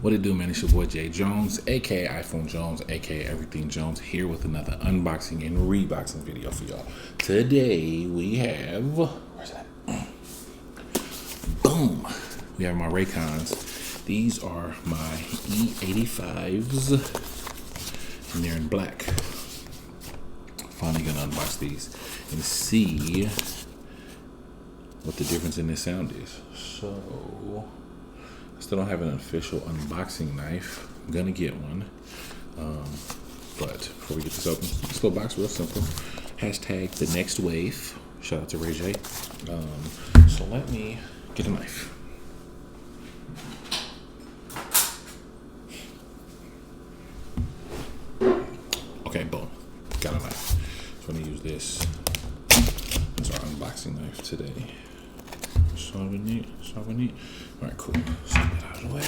What it do, man? It's your boy Jay Jones, aka iPhone Jones, aka Everything Jones, here with another unboxing and reboxing video for y'all. Today we have, where's that? Boom! We have my Raycons. These are my E55s, and they're in black. Finally gonna unbox these and see what the difference in this sound is. So, I still don't have an official unboxing knife. I'm gonna get one. But before we get this open, this little box, real simple. Hashtag the next wave. Shout out to Ray J. So let me get a knife. Okay, boom. Got a knife. So I'm gonna use this as our unboxing knife today. So we need. All right, cool. Let's get that out of the way.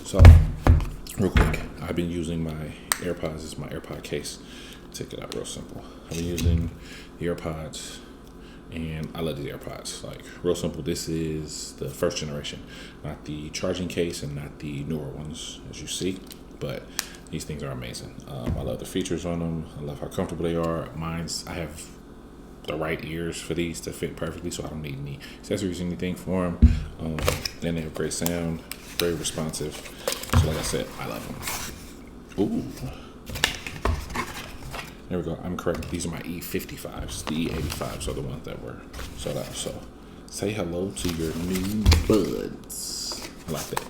So, real quick, I've been using my AirPods. This is my AirPod case. Take it out real simple. I've been using the AirPods, and I love these AirPods. Like, real simple. This is the first generation, not the charging case and not the newer ones, as you see. But these things are amazing. I love the features on them. I love how comfortable they are. I have the right ears for these to fit perfectly, so I don't need any accessories or anything for them. And they have great sound, very responsive. So like I said, I love them. Ooh. There we go. I'm correct. These are my E55s. The E85s are the ones that were sold out. So say hello to your new buds. I like that.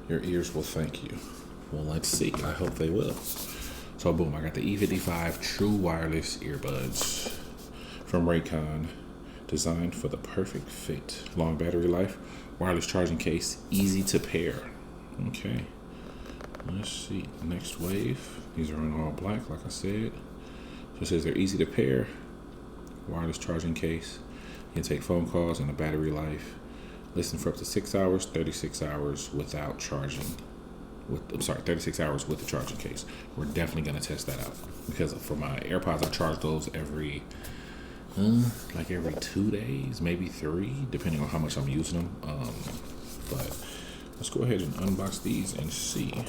Your ears will thank you. Well, let's see. I hope they will. So boom, I got the E55 True Wireless Earbuds from Raycon, designed for the perfect fit. Long battery life, wireless charging case, easy to pair. Okay, let's see, next wave. These are in all black, like I said. So it says they're easy to pair, wireless charging case. You can take phone calls and a battery life. Listen for up to 6 hours, 36 hours without charging. 36 hours with the charging case. We're definitely going to test that out, because for my AirPods, I charge those every 2 days, maybe 3, depending on how much I'm using them. But let's go ahead and unbox these and see.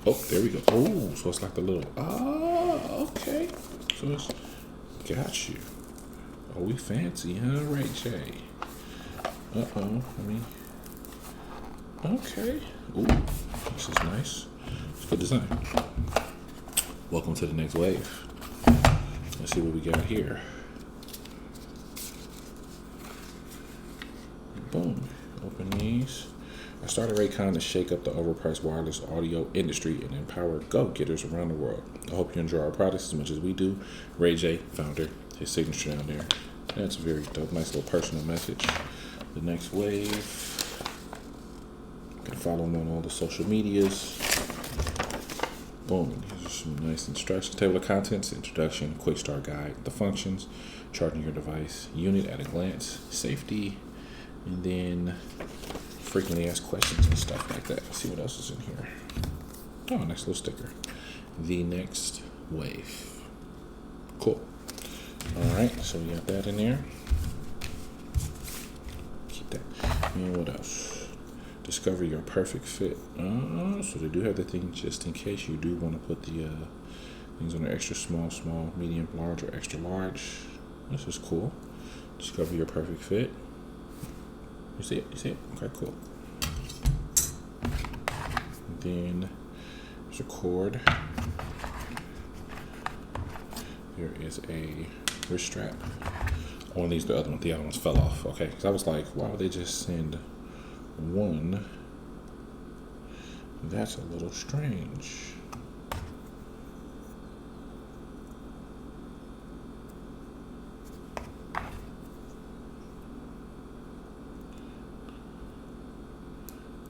Oh, there we go. Oh, so it's like the little, okay. So it's, got you. Oh, we fancy, huh, Ray J? Uh-oh, okay. Ooh, this is nice. It's good design. Welcome to the next wave. Let's see what we got here. Boom. Open these. I started Raycon to shake up the overpriced wireless audio industry and empower go-getters around the world. I hope you enjoy our products as much as we do. Ray J, founder, his signature down there. That's a very dope, nice little personal message. The next wave. Follow them on all the social medias. Boom. These are some nice instructions. Table of contents, introduction, quick start guide, the functions, charging your device, unit at a glance, safety, and then frequently asked questions and stuff like that. Let's see what else is in here. Oh, nice little sticker. The next wave. Cool. Alright, so we got that in there. Keep that. And what else? Discover your perfect fit. So they do have the thing just in case you do want to put the things on the extra small, medium, large, or extra large. This is cool. Discover your perfect fit. You see it? Okay, cool. And then there's a cord. There is a wrist strap. Oh, and these the other one. The other ones fell off. Okay, because I was like, why would they just send one? That's a little strange.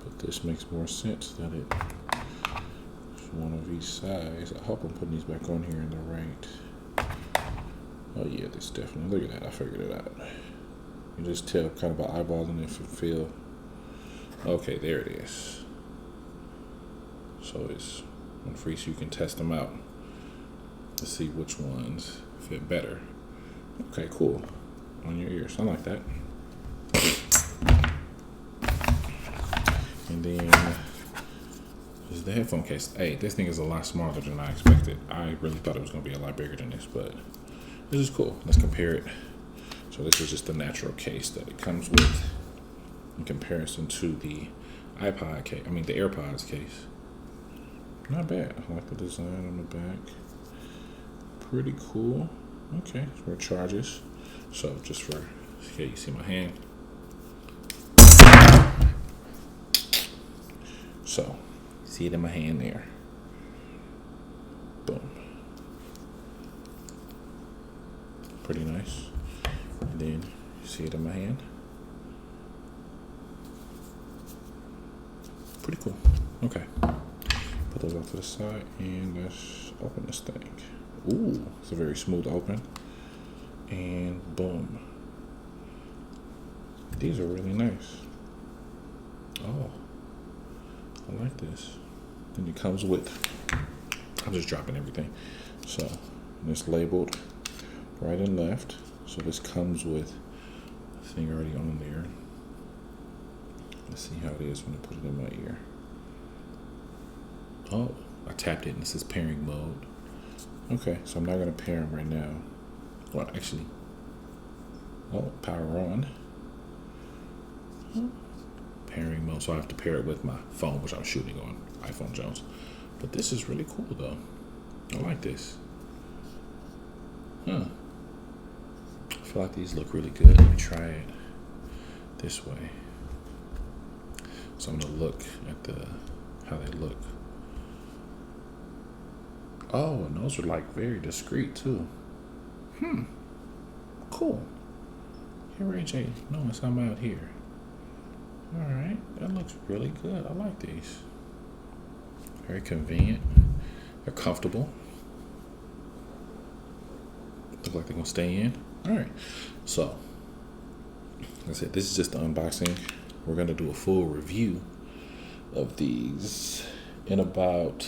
But this makes more sense that it's one of each size. I hope I'm putting these back on here in the right. Oh yeah, this definitely, look at that, I figured it out. You just tell kind of by eyeballing if you feel. Okay, there it is. So it's one for each, so you can test them out to see which ones fit better. Okay. Okay, cool. On your ears. I like that. And then this is the headphone case. Hey, this thing is a lot smaller than I expected. I really thought it was going to be a lot bigger than this, but this is cool. Let's compare it. So this is just the natural case that it comes with in comparison to the iPod case. I mean, the AirPods case. Not bad. I like the design on the back. Pretty cool. Okay, so where it charges. So just for, okay, you see my hand. So, see it in my hand there. Boom. Pretty nice. And then you see it in my hand. Pretty cool. Okay. Put those off to the side and let's open this thing. Ooh, it's a very smooth open. And boom. These are really nice. Oh, I like this. Then it comes with, I'm just dropping everything. So it's labeled right and left. So this comes with the thing already on there. Let's see how it is when I put it in my ear. Oh, I tapped it and it says pairing mode. Okay, so I'm not gonna pair them right now. Well, actually, oh, power on. Pairing mode, so I have to pair it with my phone, which I'm shooting on iPhone Jones. But this is really cool though. I like this. Huh. I feel like these look really good. Let me try it this way. So I'm gonna look at how they look. Oh, and those are like very discreet too. Cool. Hey Ray J, notice I'm out here. Alright, that looks really good. I like these. Very convenient. They're comfortable. Look like they're gonna stay in. Alright. So, like I said, this is just the unboxing. We're gonna do a full review of these in about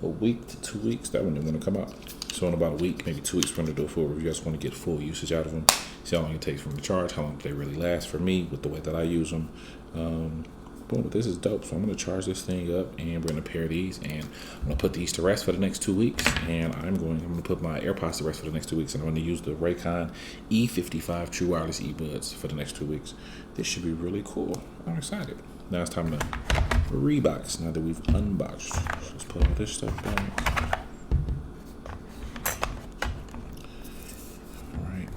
a week to 2 weeks. That one they're gonna come out. So in about a week, maybe 2 weeks, we're gonna do a full review. I just want to get full usage out of them. See how long it takes from the charge, how long they really last for me with the way that I use them. Boom, this is dope. So I'm gonna charge this thing up and we're gonna pair these and I'm gonna put these to rest for the next 2 weeks. And I'm gonna put my AirPods to rest for the next 2 weeks. And I'm gonna use the Raycon E55 true wireless earbuds for the next 2 weeks. This should be really cool. I'm excited. Now it's time to rebox now that we've unboxed. So let's put all this stuff back.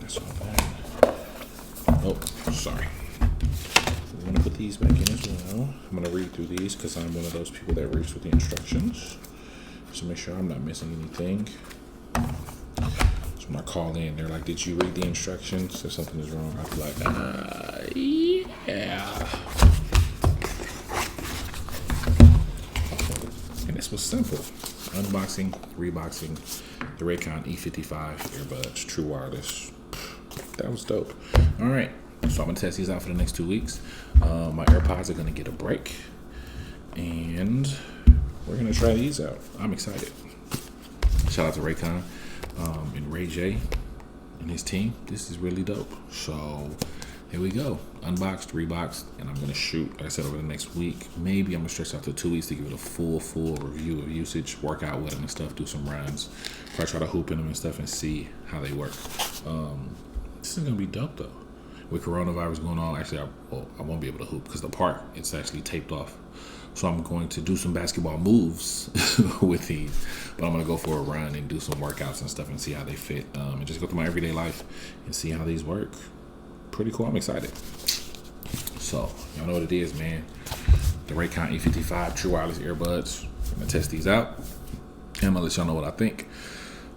That's all that. Oh, sorry. We're going to put these back in as well. I'm going to read through these because I'm one of those people that reads through the instructions. So make sure I'm not missing anything. So when I call in, they're like, did you read the instructions? If something is wrong, I'll be like, yeah. And this was simple. Unboxing, reboxing the Raycon E55 earbuds, true wireless. That was dope. All right, so I'm gonna test these out for the next 2 weeks. My AirPods are gonna get a break, and we're gonna try these out. I'm excited. Shout out to Raycon and Ray J and his team. This is really dope. So here we go. Unboxed, reboxed, and I'm gonna shoot, like I said, over the next week. Maybe I'm gonna stretch out to 2 weeks to give it a full review of usage, work out with them and stuff, do some runs, probably try to hoop in them and stuff and see how they work. This is gonna be dope though. With coronavirus going on, actually, I won't be able to hoop because the park, it's actually taped off. So I'm going to do some basketball moves with these, but I'm gonna go for a run and do some workouts and stuff and see how they fit, and just go through my everyday life and see how these work. Pretty cool. I'm excited. So y'all know what it is, man. The Raycon E55 true wireless earbuds. I'm gonna test these out and I'm gonna let y'all know what I think.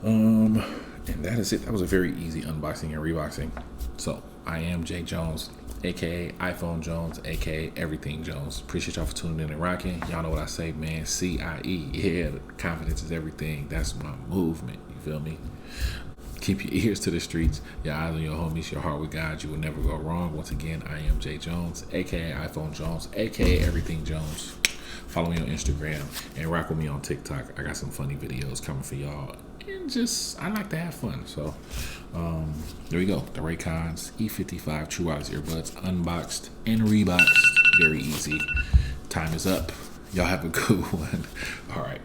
And that is it. That was a very easy unboxing and reboxing. So I am Jay Jones, aka iPhone Jones, aka Everything Jones. Appreciate y'all for tuning in and rocking. Y'all know what I say, man. CIE. Yeah, confidence is everything. That's my movement. You feel me? Keep your ears to the streets, your eyes on your homies, your heart with God. You will never go wrong. Once again, I am Jay Jones, aka iPhone Jones, aka Everything Jones. Follow me on Instagram and rock with me on TikTok. I got some funny videos coming for y'all. And just, I like to have fun. So, there we go. The Raycons E55 True Wireless Earbuds unboxed and reboxed. Very easy. Time is up. Y'all have a good one. All right.